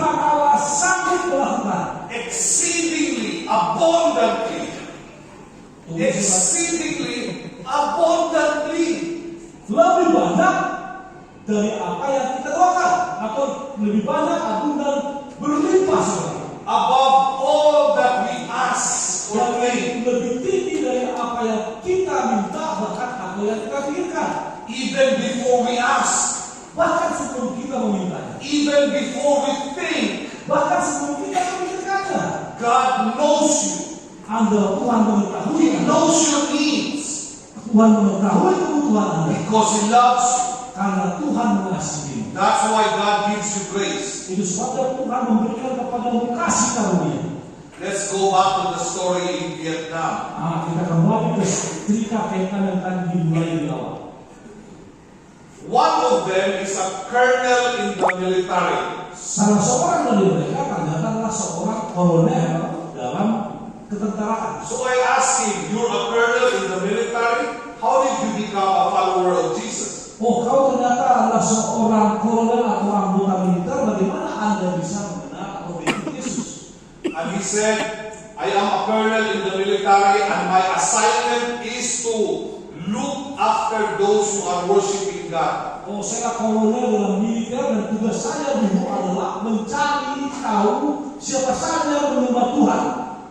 Tuhan Allah sanggup melakukan exceedingly abundantly lebih banyak dari apa yang kita doakan, atau lebih banyak abundant berlimpah saudara, above all that we ask or think, yang lebih tinggi dari apa yang kita minta, bahkan apa yang kita pikirkan, even before we ask, bahkan sebelum kita memintanya, even before we think. bahkan sebelum kita memikirkannya. God knows you. Tuhan mengetahui, He knows your needs Tuhan mengetahui kebutuhan Anda, because He loves you. karena Tuhan mengasihi. That's why God gives you grace. Itu sebabnya Tuhan memberikan kepadamu kasih karunia. Let's go back to the story in Vietnam. Kita kembali ke cerita Vietnam yang akan dimulai di awal. One of them is a colonel in the military. Salah seorang dari mereka ternyata adalah seorang kolonel dalam ketentaraan. So I asked him, you're a colonel in the military? How did you become a follower of Jesus? Oh, kau ternyata adalah seorang kolonel atau anggota militer. Bagaimana Anda bisa mengenal atau mengikuti Yesus? And he said, I am a colonel in the military and my assignment is to look after those who are worshiping God. Oh, saya kolonel dalam militer dan tugas saya dulu adalah mencari tahu siapa saja yang menyembah Tuhan.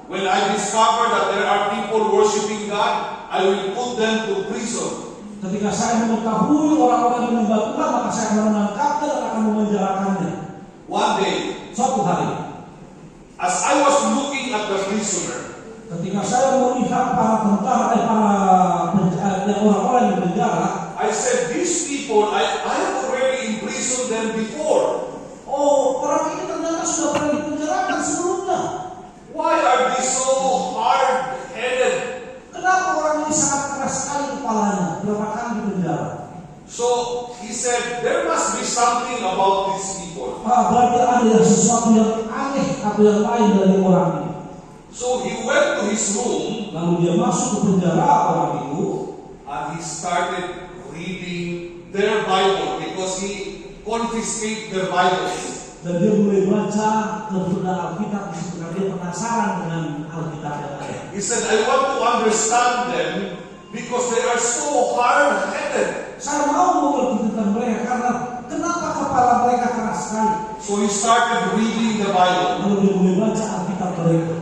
When I discover that there are people worshiping God, I will put them to prison. Ketika saya mengetahui orang-orang yang menyembah Tuhan, maka saya akan menangkapnya dan akan memenjarakannya. One day, Suatu hari, as I was looking at the prisoner, ketika saya melihat para tentara, orang-orang yang penjara, I said, these people, I have already imprisoned them before. oh, orang ini ternyata sudah pernah dipenjarakan sebelumnya. Why are they so hard-headed? Kenapa orang ini sangat keras sekali kepalanya? Berapa kali dipenjara? So he said, there must be something about these people. Berarti ada sesuatu yang aneh atau yang lain dari orang ini. So he went to his room Lalu dia masuk ke penjara orang itu, and he started reading their Bible because he confiscated their Bibles. dan dia mulai baca kepada Alkitab karena dia penasaran dengan Alkitab yang ada. He said, I want to understand them because they are so hard-headed. Saya mau mengerti tentang mereka karena kenapa kepala mereka keras sekali. So he started reading the Bible. Lalu dia mulai baca Alkitab mereka.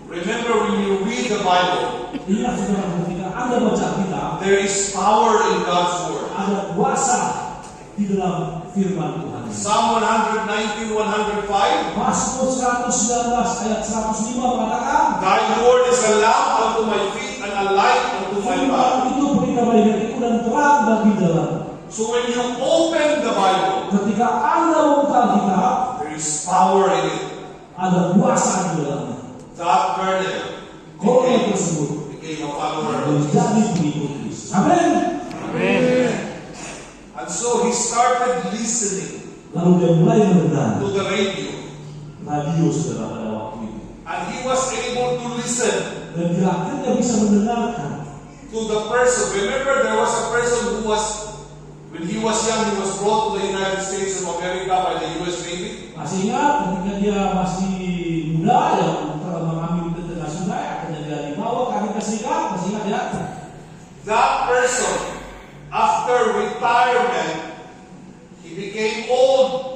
Remember, when you read the Bible, Ingat saudara, ketika Anda baca Alkitab, there is power in God's Word. ada kuasa di dalam firman Tuhan. Psalm 119, 105. Mazmur 119 ayat 105 mengatakan, Thy word is a lamp unto my feet and a light unto my path. firman itu pelita bagi kakiku dan terang bagi jalan. So when you open the Bible, Ketika Anda membuka Alkitab, there is power in it. ada kuasa di dalamnya. That colonel Kolonel tersebut became a follower of Jesus. menjadi pengikut Yesus. Amin. And so he started listening Lalu dia mulai mendengar to the radio. radio saudara pada waktu itu. And he was able to listen Dan dia akhirnya bisa mendengarkan to the person. Remember, there was a person who was, when he was young, he was brought to the United States of America by the US Navy. Masih ingat ketika dia masih muda ya telah mengambil internasional akhirnya dia dibawa ke Amerika Serikat. Masih ingat ya? That person, after retirement, he became old.